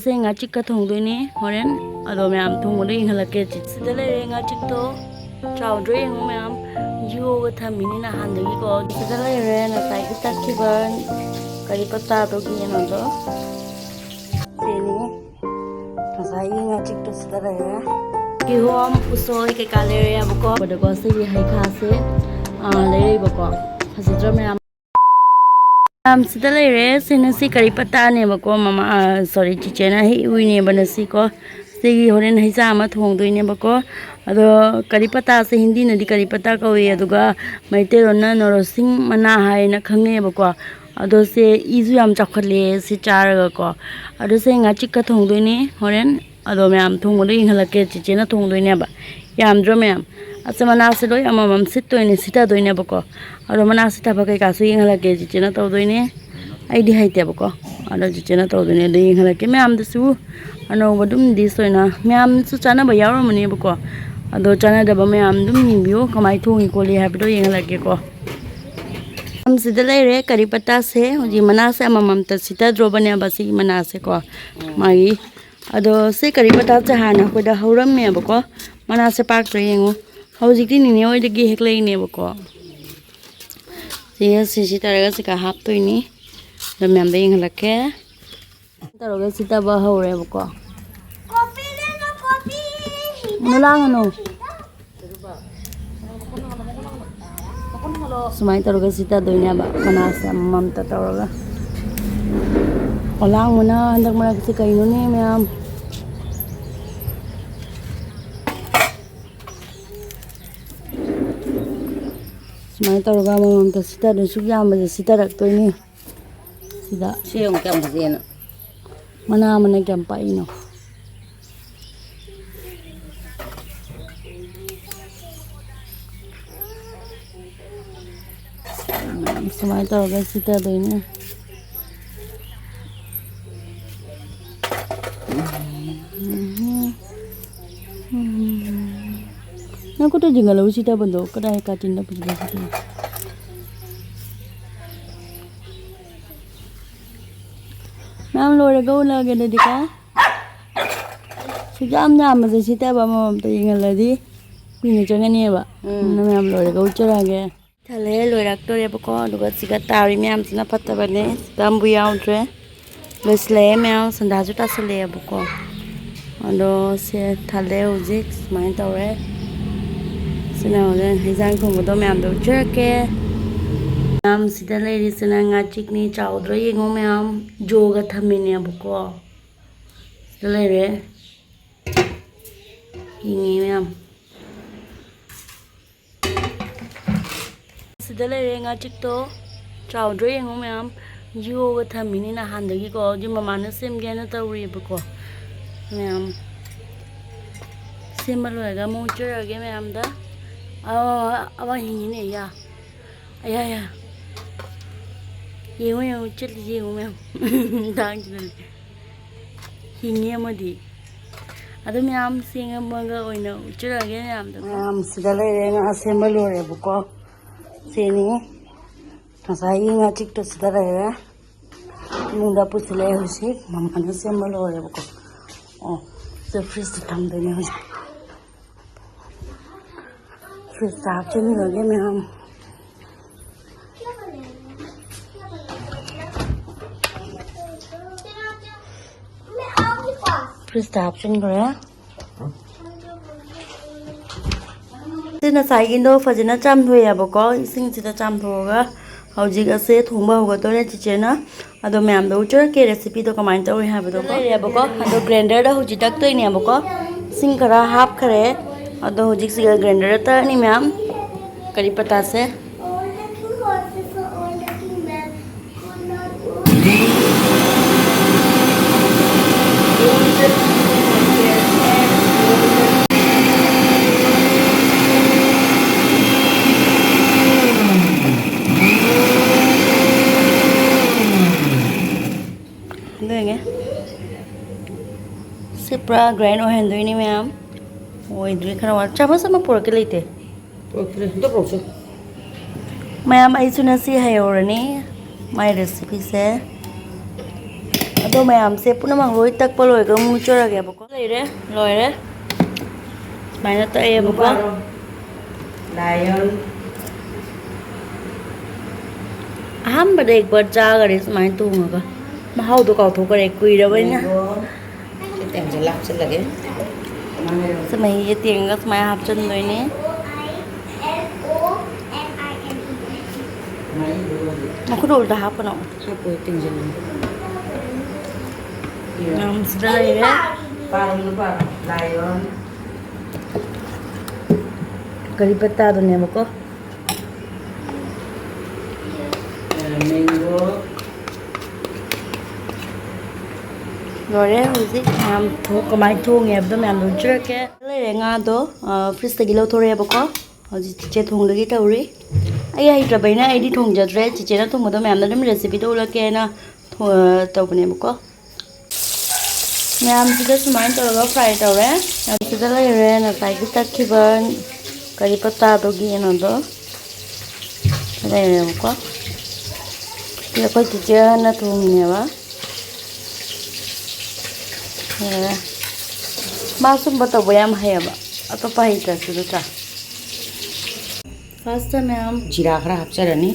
से ngachik ka thongdoini horen ado myam thongdo inghalake sida lere ngachik to chawdre ngo myam yoga thamini na handagi ko sida lere na sai kita kiban kari patta to ki no do seni sai ngachik to sida lere ki hom usoi ke kalere abko bodo ko se hai khase lere bako hasidra myam sida lere senasi kari patta ne bako mama sorry chichena hi uine banasi ko segi horen haisa ama thongdoine bako ado kari patta se hindi nadi kari patta ko we aduga maite ronna norosing mana hai na khangne bako ado se izu yam chakhle se charaga ko ado se ngachik ka thongdoine horen ado myam thongdo inghalake chichena thongdoine ba yamdro myam ase mana se loi amam sittoine sita doine bako aro mana sita bakai kasu inghalake chichena tawdoine aidi haite bako ado chichena tawdoine de inghalake myam dasu ano badum disoina myam su chana ba yawro mani bako ado chana da ba myam dum nimbiyo kamai thongi ko le habdo inghalake ko sida lere kari patta se hoji mana se amam ta sita drobane basi mana se ko magi ado se kari patta se hana ko da hauram me bako mana se pak to yengo hojikti ni ne oi de gi heklei ne bako si taraga se ka hap to ini da myam de inghalake taroga sita ba haure bako copy le no copy mulangano sumai taroga sita doine ba mana se amam ta taroga olang mana handak mana se kaino ne myam sumai taroga amam ta sita do su yam ba sita rak to ini sida siung kam bazena mana kam pa ino sumai taroga sita doine aku tuh jangan lalu sita bendo kedai katin dapat begitu nam lore gau lagi ada di ka sejam jam aja sita ba mam tuh jangan lagi punya jangan ni ba nam lore gau cerage thale lore aktor ya poko duga siga tari myam sina patta bane gambu yaudre lesle myam sanda juta sele ya poko ando se thale ujik main tawre sina ole hizang khong do myam do chake myam sida lady sina ngachik ni chawdro yengo myam joga thamine abuko sida lere hingi myam sida lere ngachik to chawdro yengo myam yoga thamine na handagi ko ji mama na sem gena tawri abuko myam semalo ga mo churage myam da awa hingi ne ya aya yengo chili yengo myam dang chili hingi amadi adu myam singa manga oina churage myam da myam sida lere nga semalo re buko seni tasai nga chik to sida lere munda pusle hosi mama na semalo re buko oh the freeze tham de ne hosi freeze ta chen lo ge myam freeze ta chen gore sina sai indo fajina cham thoya bako ising sida cham thoga hojik ase thongba hoga to ne chichena ado myam do uchar ke recipe to comment tori ha bado ko bako ado grinder da hoji tak to ni bako sing kara half khare ado hojik siga grinder ta ni myam kari patta se pra grind o hen doini myam oi dri khara wa chaba sama por ke leite do proche myam ai suna si hayorani my recipe se तो ma'am से पुनः mang lối tắc bao lối cái mu cho ra kìa bố có gì đấy rồi đấy mày nó tay bố có Lion. ham bật đèn bật ra cái đấy mày tu mà cơ mà hao tụi cậu thuộc cái đấy quỳ đâu vậy nhá Cái tem sẽ lắp sẽ là cái. sao mày cái tiền cái mày học chân rồi nè mà có đồ đã học không Hấp với tem sẽ làm sao đây đấy lupa. Lion. kari pata tuh nih bố có Mango. rồi đấy rồi gì làm thu có máy thu nghe tôi làm đồ trước cái lấy để nga đó freeze cái lâu thôi bố có rồi chị chơi thùng lấy cái tàu đi ai rồi bây nay đi thùng giờ rồi chị chơi nó thùng mà tôi làm nó đem recipe đâu là cái na tàu bên này bố có làm chỉ có máy tàu nó fry tàu đấy làm chỉ có lấy rồi là tại cái tắc khi bên kari pata tuh gini đó đây là bố có thì có chị chơi nó thùng này ba masuk betul bayam hay ba atau pahit lah sudah tak first time am Jira khara hấp sẽ là ní.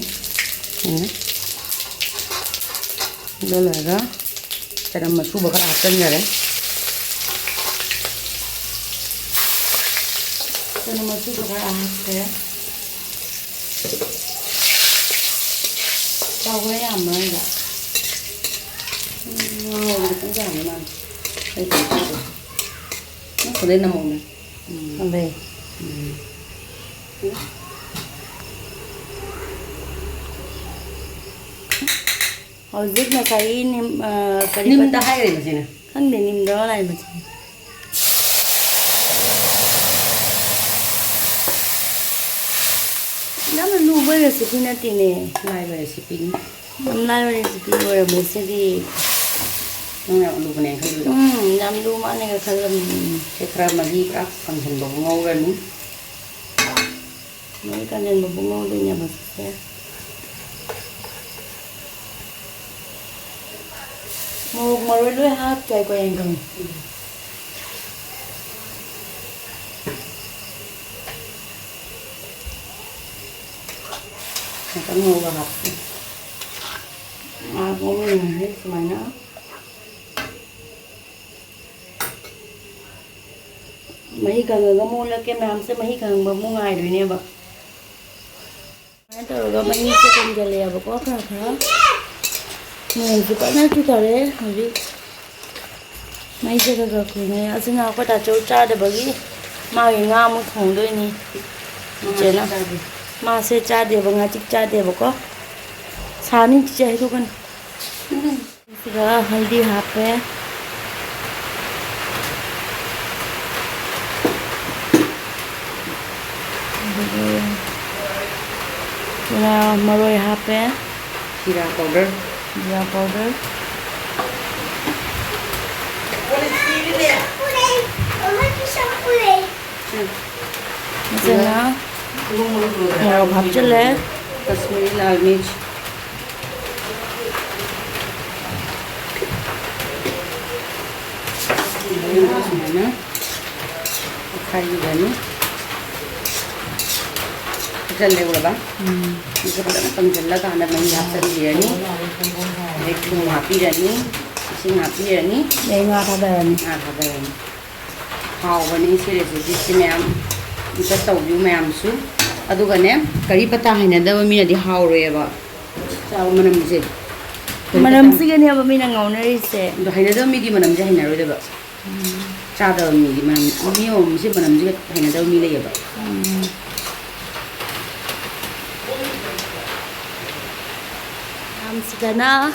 Đó là đó. Sẽ là mà su bạc khara hấp chân rồi đấy. so nama tu tu kan ya tahu bayam mana ya Ngon cũng giảm mà. Đây thì nó có lên 5 màu này. sampai Zik na kai nim kari Nim pata ta hay rồi mà gì nè. kan dia nim đó lại mà đó là lu với recipe na tin nè Lai rồi recipe. năm nay với recipe rồi mình sẽ đi Nó nào lu cái này không được. làm lu mà này cái khăn làm Cái khara mà đi các phần thành bộ ngâu ra ní. mấy cái này mà bông ngô đây nhà mình sẽ một mà đôi hát chạy quen rồi Nó có ngâu vào hộp. ngô mình hết mày nữa mấy cái người có mua là cái làm sẽ mấy cái mà mua ngày rồi nè bà mấy tao rồi mấy sẽ không giờ lè bà có khá mình chỉ có nói chút đấy rồi mấy sẽ cái cái này ở trên nào có đặt chỗ cha để bởi mà người nga muốn thùng đôi nè chế nào mà sẽ cha để bằng ngachik cha để bà có sáng đi chơi thôi con cái haldi hấp về Guna maroi hape, Jira powder. jeera powder. Masana, maro bhap chale, Kashmiri lal mirch. Mana? Khai juga ni. Chale bola ba. Itu pada nak penjela kan ada main hap dia ni. Itu ngapi dia ni. Sing ngapi dia ni. đây nga tha bền. Ada. Hau bani sih resipi si ma'am. Kita tahu ju ma'am su. Adu kan ya. Kari pata hai na da mina di hau re ba. Tahu mana mesti. Manam sige ni aba mina ngau na ri se. Do hai na da mi di mana mesti hai na re ba. Cha da mi di mana mi o mesti mana mesti hai na da mi le ya ba. Sidana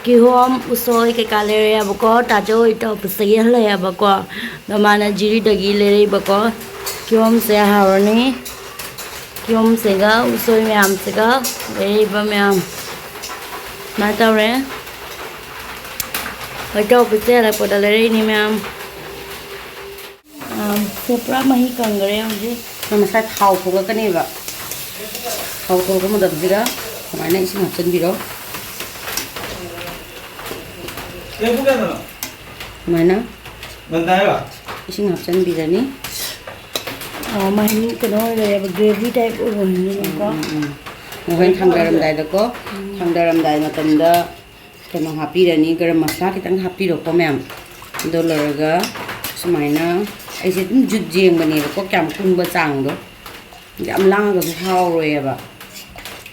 kihom usoi ke kaleria bako tajo ito pasaya le bako domana jiri dagi le bako kihom se haroni kihom sega usoi myam sega le ba myam mata re ito pasaya le poda le ni myam sepra mahi kangre ji Nama saya hau pun kan ni ba. Hau tu kamu dah bersih dah. Mana isi macam ni dah. Mana? Ising hapsan birani. Mahin kano re gravy type ni ko. Ngayon thangdaram dai da ko. Thangdaram dai matamda kano hapirani garam masala kitang hapiro ko ma'am. Dollarga sumaina aise dum jut jeng bani ko kyam kun ba chang do. Yam lang ga su hao roi ba.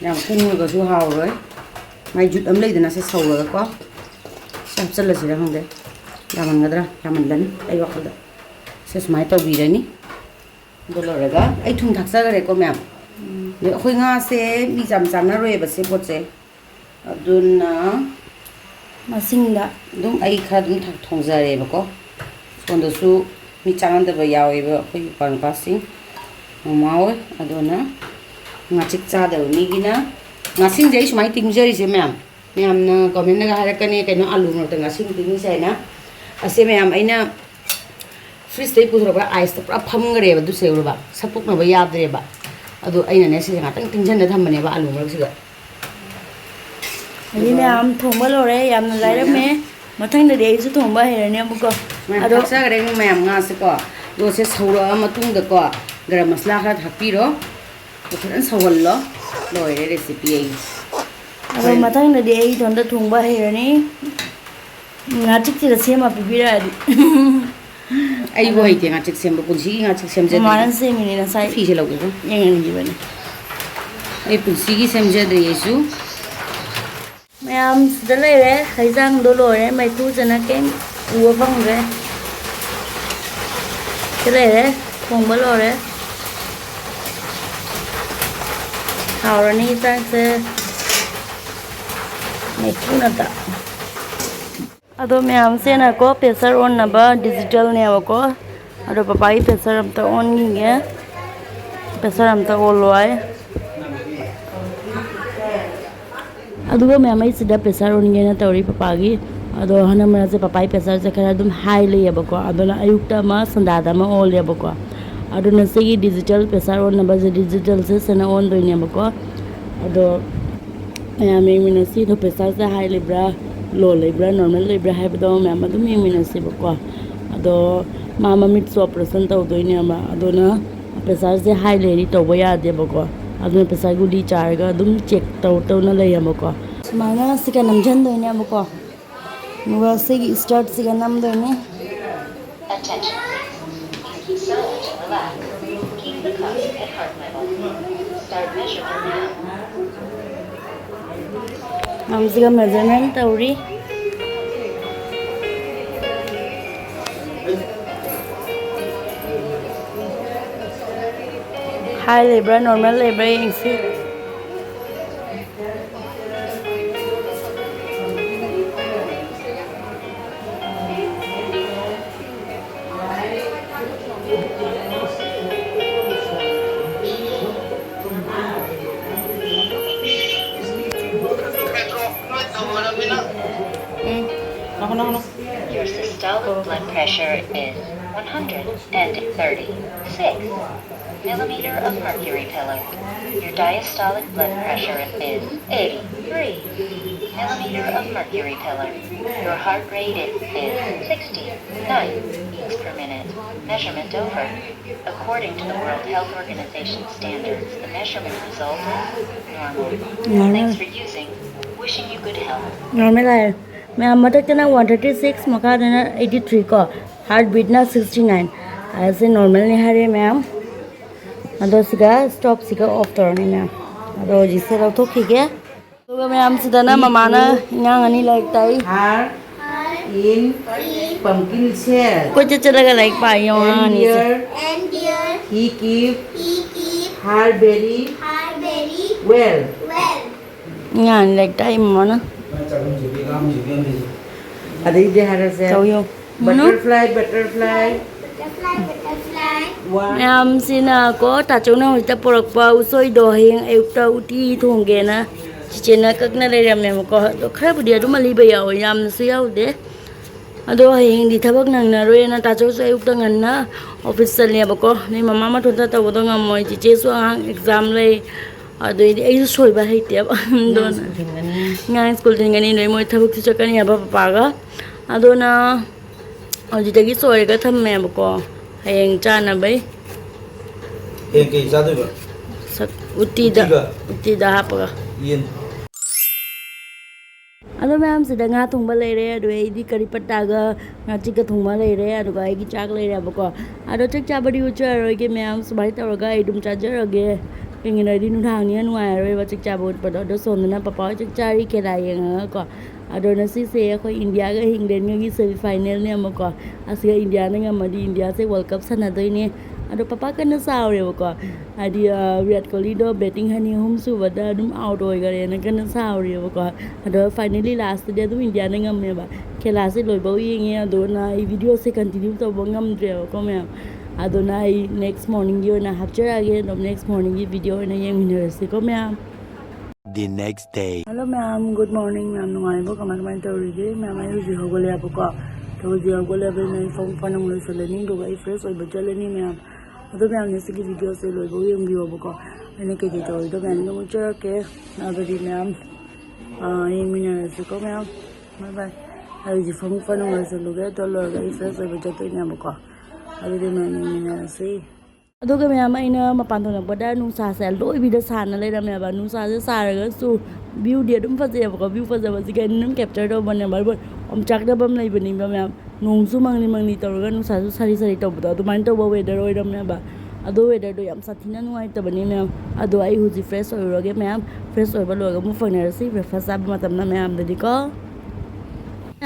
Yam kun ga su hao roi. Mai jut am lei dana se sau ga ko. Sap sal la sira hangde. Yaman gadra yaman lan ai wakal da. Se sumai to birani. Dollarga ai thung thaksa ga re ko ma'am. Le khoi nga se mi jam jam na roi ba se pot se. Aduna Masingda dum ai kha dum thak thong ja re ba ko. Sonda su mi changan da ba yawi ba khoi pan passing. Mawe adona ngachik cha da ni gina ngasing jai sumai ting jari se ma'am. Ma'am na comment na ha kani kaino alu no ta ngasing ting sai na. Ase ma'am aina freeze tay pudro ba ice ta pura pham gare ba du se ba sapuk na ba yadre ba. Ado aina ne se nga tang ting jan da thamane ba alu no se ga. Ini am thongba lore yam na lai me mathang da dei su thongba he ne amuko. Ado sa gare ma'am nga se ko do se saura matung da ko garam masala kha thapiro Bukan sawal lo, loy recipe ay. Ado mathang da dei don da thongba he ne. Ngachik ti da sema pipira di. Ay bo hay ti ngachik sem bo punsi ngachik sem jad. Maran se mini na sai Fi se loge ko. yang ni bane. Ay punsi ki sem jad yesu. Mayam dalai re khaijang do lore mai tu jana ken uwa bang re. Dalai re thongba lore. Haurani tang se mai tu na ta. Ado mayam se na ko pressure on na ba digital ne ko. Ado papai pressure am ta on ni ge. Pressure am ta olwai. Aduga mayam ai sida pressure on ge na tawri papagi. Ado hana mara se papai pressure se khara dum high le yaba ko. Ado na ayukta ma sandada ma ol yaba ko. Ado na se digital pressure on na ba digital se sana on do ni yaba ko. Ado mayam mina si do pressure se high libra low libra normal libra hai bado mayam adu mina si ba ko. Ado mama mit so operation taw do ni ama ado na pressure se high le ri taw ba ya de ba ko. Ado pressure guli char ga dum check taw na le yama ko. Mana sika namjan do ni ama ko. Nuga se start sika nam do ni. Attention. So to relax. Keep the cuff at heart level. Start measurement now. Nam sika measurement tawri. High libra normal libra yang si. Your systolic blood pressure is 136 millimeter of mercury pillar. Your diastolic blood pressure is 83 millimeter of mercury pillar. Your heart rate is 69 beats per minute. Measurement over. According to the World Health Organization standards, the measurement result is normal. Thanks for using. Wishing you good health. Normal hai. Mayam matak na 136 maka na 83 ko. Heartbeat na 69. Aise normal ni hare mayam. Ado sika stop sika off tor ni mayam. Ado jise lo to khige. To mayam sida na mama na ngang ani like tai. Heart in pumpkin shell. Ko chela ga like pa yo And ani se. here he keep her very well. Ngan like tai mama na. Adi de hara se. Tau yo. Butterfly. One. Mayam sina ko ta chuna hita porak pa usoi do hing eukta uti thongge na. Chichena kakna le ram ne ko do khara budia du mali ba yaw yam su yaw de. Ado hing di thabak nang na roi na ta chu su eukta ngan na office sal ne ba ko ni mama ma thonta ta bodo ngam moi chiche su ang exam le. Ado ai soi ba hai te ba don. Ngang school din ngani noi moi thabak chu chakani ba pa ga. ꯑꯗꯨꯅ ꯍꯧꯖꯤꯛꯇꯒꯤ ꯁꯣꯏꯔꯒ ꯊꯝꯃꯦꯕꯀꯣ ꯍꯌꯦꯡ ꯆꯥꯅꯕꯩ ꯍꯌꯦꯡ ꯀꯩ ꯆꯥꯗꯣꯏꯕ ꯎꯇꯤꯗ ꯍꯥꯞꯄꯒ ꯌꯦꯟ ꯑꯗꯣ ꯃꯌꯥꯝꯁꯤꯗ ꯉꯥ ꯊꯣꯡꯕ ꯂꯩꯔꯦ ꯑꯗꯨꯒ ꯑꯩꯗꯤ ꯀꯔꯤ ꯄꯠꯇꯥꯒ ꯉꯥꯆꯤꯛꯀ ꯊꯣꯡꯕ ꯂꯩꯔꯦ ꯑꯗꯨꯒ ꯑꯩꯒꯤ ꯆꯥꯛ ꯂꯩꯔꯦꯕꯀꯣ ꯑꯗꯣ ꯆꯥꯛ ꯆꯥꯕꯗꯤ ꯎꯠꯆꯔꯔꯣꯏꯒꯦ ꯃꯌꯥꯝ ꯁꯨꯃꯥꯏꯅ ꯇꯧꯔꯒ ꯑꯩ ꯑꯗꯨꯝ ꯆꯥꯖꯔꯒꯦ ꯀꯩꯒꯤꯅꯣꯗꯤ ꯅꯨꯡꯗꯥꯡꯅꯤꯅ ꯅꯨꯡꯉꯥꯏꯔꯔꯣꯏꯕ ꯆꯥꯛ ꯆꯥꯕ ꯎꯠꯄꯗꯣ ꯑꯗꯣ ꯁꯣꯝꯗꯅ ꯄꯄꯥ ꯍꯣꯏ ꯆꯥꯛ ꯆꯥꯔꯤ ꯀꯦꯔꯥ ꯌꯦꯡꯉꯒꯀꯣ ꯑꯗꯣ ꯉꯁꯤꯁꯦ ꯑꯩꯈꯣꯏ ꯏꯟꯗꯤꯌꯥꯒ ꯏꯪꯂꯦꯟꯒꯒꯤ ꯁꯦꯃꯤ ꯐꯥꯏꯅꯦꯜꯅꯦ ꯑꯃꯨꯛꯀꯣ ꯑꯁꯤꯒ ꯏꯟꯗꯤꯌꯥꯅ ꯉꯝꯃꯗꯤ ꯏꯟꯗꯤꯌꯥꯁꯦ ꯋꯥꯔꯜ ꯀꯞ ꯁꯥꯟꯅꯗꯣꯏꯅꯦ ꯑꯗꯣ ꯄꯄꯥ ꯀꯟꯅ ꯁꯥꯎꯔꯦꯕꯀꯣ ꯍꯥꯏꯗꯤ ꯚꯤꯔꯥꯠ ꯀꯣꯍꯂꯤꯗꯣ ꯕꯦꯇꯤꯡ 2-3 ꯁꯨꯕꯗ ꯑꯗꯨꯝ ꯑꯥꯎꯠ ꯑꯣꯏꯈꯔꯦꯅ ꯀꯟꯅ ꯁꯥꯎꯔꯦꯕꯀꯣ ꯑꯗꯣ ꯐꯥꯏꯅꯦꯜꯂꯤ ꯂꯥꯁꯇꯗꯤ ꯑꯗꯨꯝ ꯏꯟꯗꯤꯌꯥꯅ ꯉꯝꯃꯦꯕ ꯈꯦꯂꯥꯁꯦ ꯂꯣꯏꯕꯧ ꯌꯦꯡꯉꯦ ꯑꯗꯨꯅ ꯑꯩ ꯚꯤꯗꯤꯑꯣꯁꯦ ꯀꯟꯇꯤꯅ꯭ꯌꯨ ꯇꯧꯕ ꯉꯝꯗ꯭ꯔꯦꯕꯀꯣ ꯃꯌꯥꯝ ꯑꯗꯨꯅ ꯑꯩ ꯅꯦꯛꯁ ꯃꯣꯔꯅꯤꯡꯒꯤ ꯑꯣꯏꯅ ꯍꯥꯞꯆꯔꯛꯑꯒꯦ ꯑꯗꯨꯝ ꯅꯦꯛꯁ ꯃꯣꯔꯅꯤꯡꯒꯤ ꯚꯤꯗꯤꯑꯣ ꯑꯣꯏꯅ ꯌꯦꯡꯃꯤꯟꯅꯔꯁꯤꯀꯣ ꯃꯌꯥꯝ The next day. ꯍꯜꯂꯣ ꯃꯌꯥꯝ ꯒꯨꯗ ꯃꯣꯔꯅꯤꯡ ꯃꯌꯥꯝ ꯅꯨꯡꯉꯥꯏꯕꯣ ꯀꯃꯥꯏꯅ ꯇꯧꯔꯤꯒꯦ ꯃꯌꯥꯝ ꯑꯩ ꯍꯧꯖꯤꯛ ꯍꯧꯒꯠꯂꯦꯕꯀꯣ ꯍꯧꯖꯤꯛ ꯍꯧꯒꯠꯂꯕꯅꯤꯅ ꯑꯩ ꯐꯅꯨꯡ ꯂꯣꯏꯁꯤꯜꯂꯅꯤ ꯑꯗꯨꯒ ꯑꯩ ꯐ꯭ꯔꯦꯁ ꯑꯣꯏꯕ ꯆꯠꯂꯅꯤ ꯃꯌꯥꯝ ꯑꯗꯣ ꯃꯌꯥꯝꯅ ꯁꯤꯒꯤ ꯚꯤꯗꯤꯑꯣꯁꯦ ꯂꯣꯏꯕꯧ ꯌꯦꯡꯕꯤꯌꯣꯕꯀꯣ ꯑꯩꯅ ꯀꯩꯀꯩ ꯇꯧꯔꯤꯗꯣ ꯃꯌꯥꯝ ꯑꯗꯨꯝ ꯎꯠꯆꯔꯛꯀꯦ ꯑꯗꯨꯗꯤ ꯃꯌꯥꯝ ꯌꯦꯡꯃꯤꯟꯅꯔꯁꯤꯀꯣ ꯃꯌꯥꯝ ꯕꯥꯏ ꯕꯥꯏ ꯍꯧꯖꯤꯛ ꯐꯅꯨꯡ ꯂꯣꯏꯁꯤꯜꯂꯨꯒꯦ ꯑꯗꯨ ꯂꯣꯏꯔꯒ ꯑꯩ ꯐ꯭ꯔꯦꯁ ꯑꯣꯏꯕ ꯆꯠꯇꯣꯏꯅꯦꯕꯀꯣ ꯑꯗꯨꯗꯤ ꯃꯌꯥꯝ ꯌꯦꯡꯃꯤꯟꯅꯔꯁꯤ ꯑꯗꯨꯒ ꯃꯌꯥꯝ ꯑꯩꯅ ꯃꯄꯥꯟ ꯊꯣꯛꯂꯛꯄꯗ ꯅꯨꯡꯁꯥꯁꯦ ꯂꯣꯏꯕꯤꯗ ꯁꯥꯅ ꯂꯩꯔꯝꯃꯦꯕ ꯅꯨꯡꯁꯥꯁꯦ ꯁꯥꯔꯒꯁꯨ ꯚ꯭ꯌꯨꯗꯤ ꯑꯗꯨꯝ ꯐꯖꯩꯑꯕꯀꯣ ꯚ꯭ꯌꯨ ꯐꯖꯕꯁꯤꯒ ꯑꯩꯅ ꯑꯗꯨꯝ ꯀꯦꯞꯆꯔ ꯇꯧꯕꯅꯦꯕ ꯑꯗꯨꯒ ꯑꯣꯝꯆꯥꯛꯅꯕ ꯑꯃ ꯂꯩꯕꯅꯦꯕ ꯃꯌꯥꯝ ꯅꯣꯡꯁꯨ ꯃꯪꯂꯤ ꯇꯧꯔꯒ ꯅꯨꯡꯁꯥꯁꯨ ꯁꯥꯔꯤ ꯇꯧꯕꯗꯣ ꯑꯗꯨꯃꯥꯏꯅ ꯇꯧꯕ ꯋꯦꯗꯔ ꯑꯣꯏꯔꯝꯃꯦꯕ ꯑꯗꯣ ꯋꯦꯗꯔꯗꯣ ꯌꯥꯝ ꯁꯥꯊꯤꯅ ꯅꯨꯡꯉꯥꯏꯇꯕꯅꯤ ꯃꯌꯥꯝ ꯑꯗꯣ ꯑꯩ ꯍꯧꯖꯤꯛ ꯐ꯭ꯔꯦꯁ ꯑꯣꯏꯔꯨꯔꯒꯦ ꯃꯌꯥꯝ ꯐ꯭ꯔꯦꯁ ꯑꯣꯏꯕ ꯂꯣꯏꯔꯒ ꯑꯃꯨꯛ ꯐꯪꯅꯔꯁꯤ ꯕ꯭ꯔꯦꯛꯐꯥꯁ ꯆꯥꯕ ꯃꯇꯝꯗ ꯃꯌꯥꯝꯗꯗꯤꯀꯣ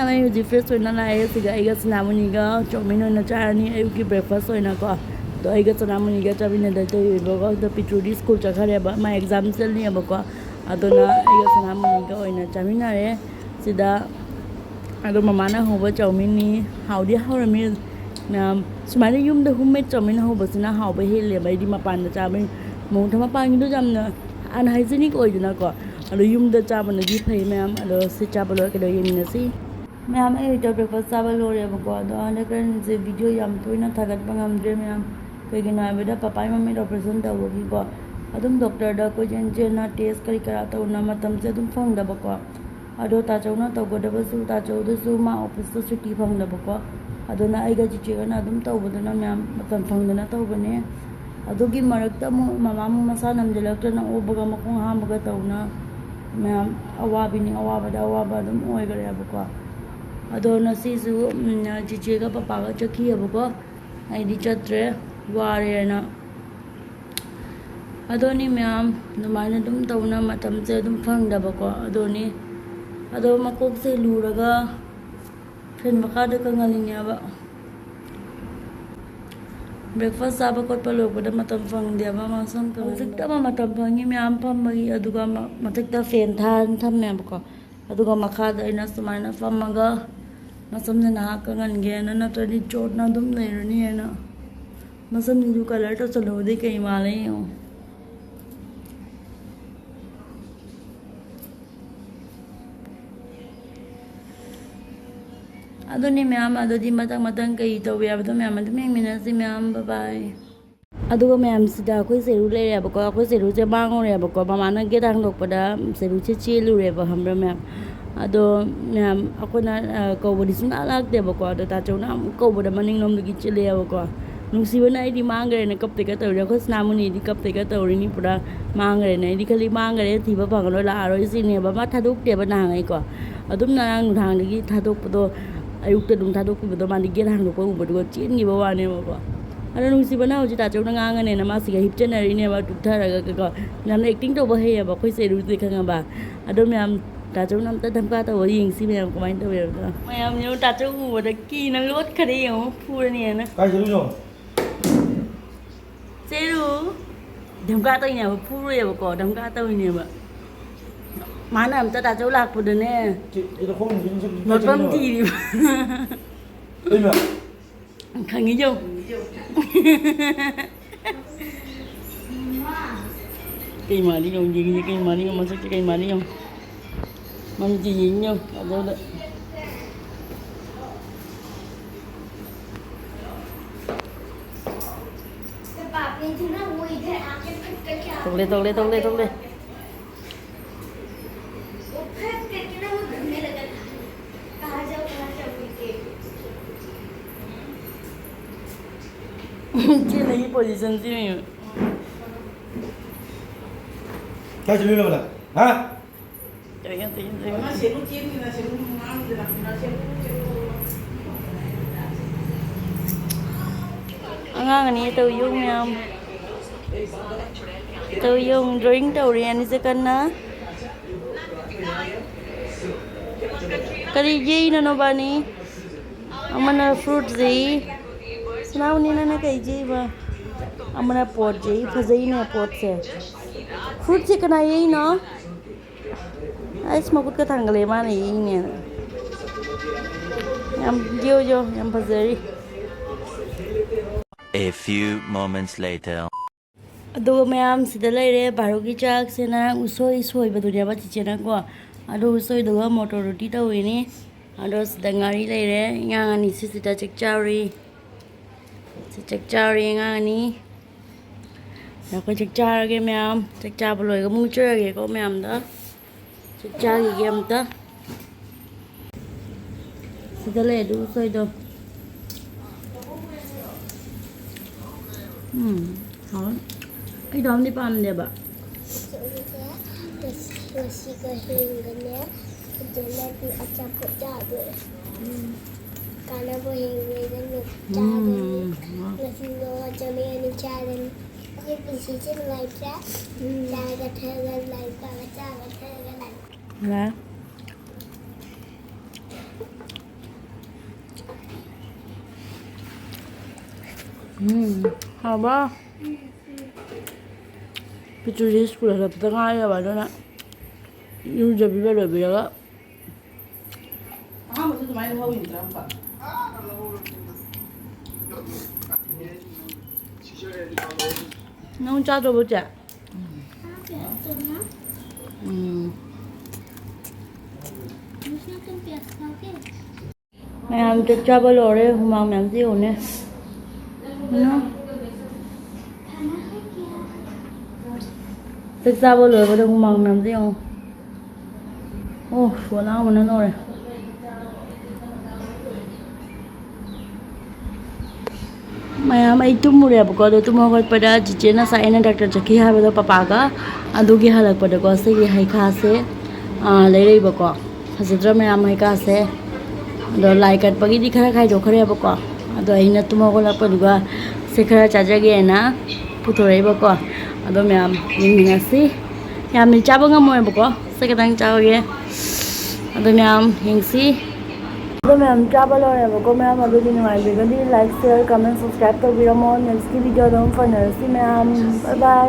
ꯑꯩ ꯍꯧꯖꯤꯛ ꯐ꯭ꯔꯦꯁ ꯑꯣꯏꯅ ꯂꯥꯛꯑꯦ ꯁꯤꯒ ꯑꯩꯒ ꯁꯅꯥꯃꯨꯅꯤꯒ ꯆꯧꯃꯤꯟ ꯑꯣꯏꯅ ꯆꯥꯔꯅꯤ ꯑꯌꯨꯛꯀꯤ ꯕ꯭ꯔꯦꯛꯐꯥꯁ ꯑꯣꯏꯅꯀꯣ ꯑꯗꯣ ꯑꯩꯒ ꯁꯅꯥꯃꯨꯅꯤꯒ ꯆꯥꯃꯤꯟꯅꯗꯣꯏꯕꯀꯣ ꯑꯗꯣ ꯄꯤꯇ꯭ꯔꯨꯗꯤ ꯁ꯭ꯀꯨꯜ ꯆꯠꯈ꯭ꯔꯦꯕ ꯃꯥ ꯑꯦꯛꯖꯥꯝ ꯆꯠꯂꯤꯑꯕꯀꯣ ꯑꯗꯨꯅ ꯑꯩꯒ ꯁꯅꯥꯃꯨꯅꯤꯒ ꯑꯣꯏꯅ ꯆꯥꯃꯤꯟꯅꯔꯦ ꯁꯤꯗ ꯑꯗꯣ ꯃꯃꯥꯅ ꯍꯧꯕ ꯆꯧꯃꯤꯟꯅꯤ ꯍꯥꯎꯗꯤ ꯍꯥꯎꯔꯝꯃꯤ ꯃꯌꯥꯝ ꯁꯨꯃꯥꯏꯅ ꯌꯨꯝꯗ ꯍꯣꯝꯃꯦꯗ ꯆꯧꯃꯤꯟ ꯍꯧꯕꯁꯤꯅ ꯍꯥꯎꯕ ꯍꯦꯜꯂꯦꯕ ꯑꯩꯗꯤ ꯃꯄꯥꯟꯗ ꯆꯥꯕꯩ ꯃꯑꯣꯡꯗ ꯃꯄꯥꯟꯒꯤꯗꯣ ꯌꯥꯝꯅ ꯑꯟꯍꯥꯏꯖꯤꯅꯤꯛ ꯑꯣꯏꯗꯅꯀꯣ ꯑꯗꯣ ꯌꯨꯝꯗ ꯆꯥꯕꯅꯗꯤ ꯐꯩ ꯃꯌꯥꯝ ꯑꯗꯣ ꯁꯤ ꯆꯥꯕ ꯂꯣꯏꯔ ꯀꯩꯗꯧ ꯌꯦꯡꯃꯤꯟꯅꯁꯤ ꯃꯌꯥꯝ ꯑꯩ ꯍꯧꯖꯤꯛ ꯕ꯭ꯔꯦꯛꯐꯥꯁ ꯆꯥꯕ ꯂꯣꯏꯔꯦꯕꯀꯣ ꯑꯗꯣ ꯍꯟꯗꯛꯀꯥꯟꯁꯦ ꯚꯤꯗꯤꯑꯣ ꯌꯥꯝ ꯇꯣꯏꯅ ꯊꯥꯒꯠꯄ ꯉꯝꯗ꯭ꯔꯦ ꯃꯌꯥꯝ ꯀꯩꯒꯤꯅꯣ ꯍꯥꯏꯕꯗ ꯄꯄꯥꯒꯤ ꯃꯃꯤꯠ ꯑꯣꯄꯔꯦꯁꯟ ꯇꯧꯕꯒꯤꯀꯣ ꯑꯗꯨꯝ ꯗꯣꯛꯇꯔꯗ ꯀꯣꯏꯆꯦꯟ ꯆꯦꯟꯅ ꯇꯦꯁ ꯀꯔꯤ ꯀꯔꯥ ꯇꯧꯅ ꯃꯇꯝꯁꯦ ꯑꯗꯨꯝ ꯐꯪꯗꯕꯀꯣ ꯑꯗꯣ ꯇꯥꯆꯧꯅ ꯇꯧꯒꯗꯕꯁꯨ ꯇꯥꯆꯧꯗꯁꯨ ꯃꯥ ꯑꯣꯐꯤꯁꯇ ꯁꯨꯇꯤ ꯐꯪꯗꯕꯀꯣ ꯑꯗꯨꯅ ꯑꯩꯒ ꯆꯤꯆꯦꯒꯅ ꯑꯗꯨꯝ ꯇꯧꯕꯗꯨꯅ ꯃꯌꯥꯝ ꯃꯇꯝ ꯐꯪꯗꯅ ꯇꯧꯕꯅꯦ ꯑꯗꯨꯒꯤ ꯃꯔꯛꯇ ꯑꯃꯨꯛ ꯃꯃꯥ ꯃꯁꯥ ꯅꯝꯖꯜꯂꯛꯇꯅ ꯑꯣꯕꯒ ꯃꯈꯣꯡ ꯍꯥꯝꯕꯒ ꯇꯧꯅ ꯃꯌꯥꯝ ꯑꯋꯥꯕꯤꯅꯤ ꯑꯋꯥꯕꯗ ꯑꯋꯥꯕ ꯑꯗꯨꯝ ꯑꯣꯏꯈꯔꯦꯕꯀꯣ ꯑꯗꯣ ꯉꯁꯤꯁꯨ ꯆꯤꯆꯦꯒ ꯄꯄꯥꯒ ꯆꯠꯈꯤꯑꯕꯀꯣ ꯑꯩꯗꯤ ꯆꯠꯇ꯭ꯔꯦ ꯋꯥꯔꯦꯅ ꯑꯗꯨꯅꯤ ꯃꯌꯥꯝ ꯑꯗꯨꯃꯥꯏꯅ ꯑꯗꯨꯝ ꯇꯧꯅ ꯃꯇꯝꯁꯦ ꯑꯗꯨꯝ ꯐꯪꯗꯕꯀꯣ ꯑꯗꯨꯅꯤ ꯑꯗꯣ ꯃꯀꯣꯛꯁꯦ ꯂꯨꯔꯒ ꯐꯦꯟ ꯃꯈꯥꯗ ꯀꯪꯍꯜꯂꯤꯅꯦꯕ ꯕ꯭ꯔꯦꯛꯐꯥꯁ ꯆꯥꯕ ꯈꯣꯠꯄ ꯂꯣꯏꯔꯛꯄꯗ ꯃꯇꯝ ꯐꯪꯗꯦꯕ ꯃꯁꯝ ꯍꯧꯖꯤꯛꯇ ꯃꯇꯝ ꯐꯪꯉꯤ ꯃꯌꯥꯝ ꯐꯝꯕꯒꯤ ꯑꯗꯨꯒ ꯃꯊꯛꯇ ꯐꯦꯟ ꯊꯝꯃꯦꯕꯀꯣ ꯑꯗꯨꯒ ꯃꯈꯥꯗ ꯑꯩꯅ ꯁꯨꯃꯥꯏꯅ ꯐꯝꯃꯒ ꯃꯁꯝꯁꯦ ꯅꯍꯥꯛ ꯀꯪꯍꯟꯒꯦꯅ ꯅꯠꯇ꯭ꯔꯗꯤ ꯆꯣꯠꯅ ꯑꯗꯨꯝ ꯂꯩꯔꯅꯤꯅ ꯃꯁꯝꯁꯤꯡꯁꯨ ꯀꯂꯔ ꯇꯧꯁꯜꯂꯨꯕꯗꯤ ꯀꯩ ꯃꯥꯜꯂꯦ ꯌꯦꯡꯉꯣ ꯑꯗꯨꯅꯤ ꯃꯌꯥꯝ ꯑꯗꯨꯗꯤ ꯃꯊꯪ ꯀꯩ ꯇꯧꯕ ꯌꯥꯕꯗꯣ ꯃꯌꯥꯝ ꯑꯗꯨꯝ ꯌꯦꯡꯃꯤꯟꯅꯁꯤ ꯃꯌꯥꯝ ꯕꯥꯏ ꯑꯗꯨꯒ ꯃꯌꯥꯝꯁꯤꯗ ꯑꯩꯈꯣꯏ ꯆꯦꯔꯨ ꯂꯩꯔꯦꯕꯀꯣ ꯑꯩꯈꯣꯏ ꯆꯦꯔꯨꯁꯦ ꯃꯥꯡꯉꯨꯔꯦꯕꯀꯣ ꯃꯃꯥꯅ ꯒꯦꯠ ꯍꯥꯡꯗꯣꯛꯄꯗ ꯆꯦꯔꯨꯁꯦ ꯆꯦꯜꯂꯨꯔꯦꯕ ꯈꯪꯕ꯭ꯔꯥ ꯃꯌꯥꯝ ꯑꯗꯣ ꯃꯌꯥꯝ ꯑꯩꯈꯣꯏꯅ ꯀꯧꯕꯗꯤ ꯁꯨꯡꯂꯥꯛ ꯂꯥꯛꯇꯦꯕꯀꯣ ꯑꯗꯣ ꯇꯥꯆꯧꯅ ꯑꯃꯨꯛ ꯀꯧꯕꯗ ꯃꯅꯤꯡꯂꯣꯝꯗꯒꯤ ꯆꯦꯜꯂꯛꯑꯦꯕꯀꯣ ꯅꯨꯡꯁꯤꯕꯅ ꯑꯩꯗꯤ ꯃꯥꯡꯈ꯭ꯔꯦꯅ ꯀꯞꯇꯦꯒ ꯇꯧꯔꯤꯅꯤ ꯑꯩꯈꯣꯏ ꯁꯅꯥꯃꯨꯅꯤꯗꯤ ꯀꯞꯇꯦꯒ ꯇꯧꯔꯤꯅꯤ ꯄꯨꯔꯥ ꯃꯥꯡꯈ꯭ꯔꯦꯅ ꯑꯩꯗꯤ ꯈꯜꯂꯤ ꯃꯥꯡꯈ꯭ꯔꯦ ꯊꯤꯕ ꯐꯪꯉꯔꯣꯏ ꯂꯥꯛꯑꯔꯣꯏ ꯁꯤꯅꯦꯕ ꯃꯥ ꯊꯥꯗꯣꯛꯇꯦꯕ ꯅꯍꯥꯟꯉꯩꯀꯣ ꯑꯗꯨꯝ ꯉꯔꯥꯡ ꯅꯨꯡꯗꯥꯡꯗꯒꯤ ꯊꯥꯗꯣꯛꯄꯗꯣ ꯑꯌꯨꯛꯇ ꯑꯗꯨꯝ ꯊꯥꯗꯣꯛꯈꯤꯕꯗꯣ ꯃꯥꯗꯤ ꯒꯦꯠ ꯍꯥꯡꯗꯣꯛꯄ ꯎꯕꯗꯨꯒ ꯆꯦꯟꯈꯤꯕ ꯋꯥꯅꯦꯕꯀꯣ ꯑꯗꯣ ꯅꯨꯡꯁꯤꯕꯅ ꯍꯧꯖꯤꯛ ꯇꯥꯆꯧꯅ ꯉꯥꯡꯉꯅꯦꯅ ꯃꯥꯁꯤꯒ ꯍꯤꯞꯆꯟꯅꯔꯤꯅꯦꯕ ꯇꯨꯞꯊꯔꯒ ꯀꯩꯀꯣ ꯌꯥꯝꯅ ꯑꯦꯛꯇꯤꯡ ꯇꯧꯕ ꯍꯩꯌꯦꯕ ꯑꯩꯈꯣꯏ ꯆꯦꯔꯨꯁꯦ ꯈꯪꯉꯕ ꯑꯗꯣ ꯃꯌꯥꯝ ꯇꯥꯆꯧꯅ ꯑꯝꯇ ꯙꯝꯀꯥ ꯇꯧꯕ ꯌꯦꯡꯁꯤ ꯃꯌꯥꯝ ꯀꯃꯥꯏꯅ ꯇꯧꯋꯦꯕꯗꯣ ꯃꯌꯥꯝ ꯌꯦꯡꯉꯣ ꯇꯥꯆꯧ ꯎꯕꯗ ꯀꯤꯅ ꯂꯣꯠꯈꯔꯦ ꯌꯦꯡꯉꯣ ꯐꯨꯔꯅꯤꯅ ꯀꯥꯏ ꯆꯠꯂꯤꯅꯣ ꯆꯦꯔꯨ ꯙꯝꯀꯥ ꯇꯧꯏꯅꯦꯕ ꯐꯨꯔꯣꯏꯑꯕꯀꯣ ꯙꯝꯀꯥ ꯇꯧꯏꯅꯦꯕ ꯃꯥꯅ ꯑꯝꯇ ꯇꯥꯆꯧ ꯂꯥꯛꯄꯗꯅꯦ ꯂꯣꯠꯐꯝ ꯊꯤꯔꯤꯕ ꯈꯪꯉꯤ ꯌꯧ ꯀꯩ ꯃꯥꯜꯂꯤ ꯌꯧ ꯌꯦꯡꯉꯤ ꯀꯩ ꯃꯥꯜꯂꯤ ꯌꯧ ꯃꯁꯛꯁꯦ ꯀꯩ ꯃꯥꯜꯂꯤ ꯌꯧ ꯃꯃꯤꯠꯁꯦ ꯌꯦꯡ ꯌꯧ ꯑꯗꯨꯗ तोले Trên lấy position gì mình Cái gì nữa là? Hả? Đấy cái tính gì Ang ini tau yung ma'am tau yung drink tau riyan isa ka na Kari gì nó ba ni Ang mana fruit gì Sinaw ni na kay gì ba Ang mana pot gì Phazay na pot se Fruit gì ka na yi no Ay smakut ka tanggalay man yi niya Yam yo yam phazay A few moments later. Aduga mayam sida leire barogi chak sena usoi soi baduria ba chichena ko adu usoi duga motor roti ta wini adu sida ngari leire ngani sida chakchari ngani na ko chakchar ge mayam chakcha boloi ga mu chur ge ko mayam da chakcha ge gem ta sida le du usoi do ngon cái đó đi bán đẹp ạ Dạ. Haba. Picture school là tập ngay là bạn đó nè. Nhưng giờ bị bây giờ á. Nó không cho tôi bữa chả. Mày làm cho cha bao lâu đấy, không mang mắm gì ổn nè. Nó. Thực ra bao giờ có được không mang mắm gì không? Ô, xuống nào mà nó rồi. Mày tum mure apa kau tu mau kau pada cicina saya na doktor cakih ha pada papa ka adugi halak pada kau se ye hai kha se lei ba ko hasitra mayam hai ka se do lai kat pagi di khara khai do khare ba ko ado aina tu mau lak pada ga se khara chaja ge na puthore ba ko ado mayam ning si ya mi cha ba nga mo ba ko se ka dang cha ge ado mayam hing si तो मैं हम क्या बोल रहे हैं को मैं हम अभी दिन में लाइक शेयर कमेंट सब्सक्राइब कर भी रहा हूँ नेक्स्ट की वीडियो दो फॉर नर्सी में हम बाय बाय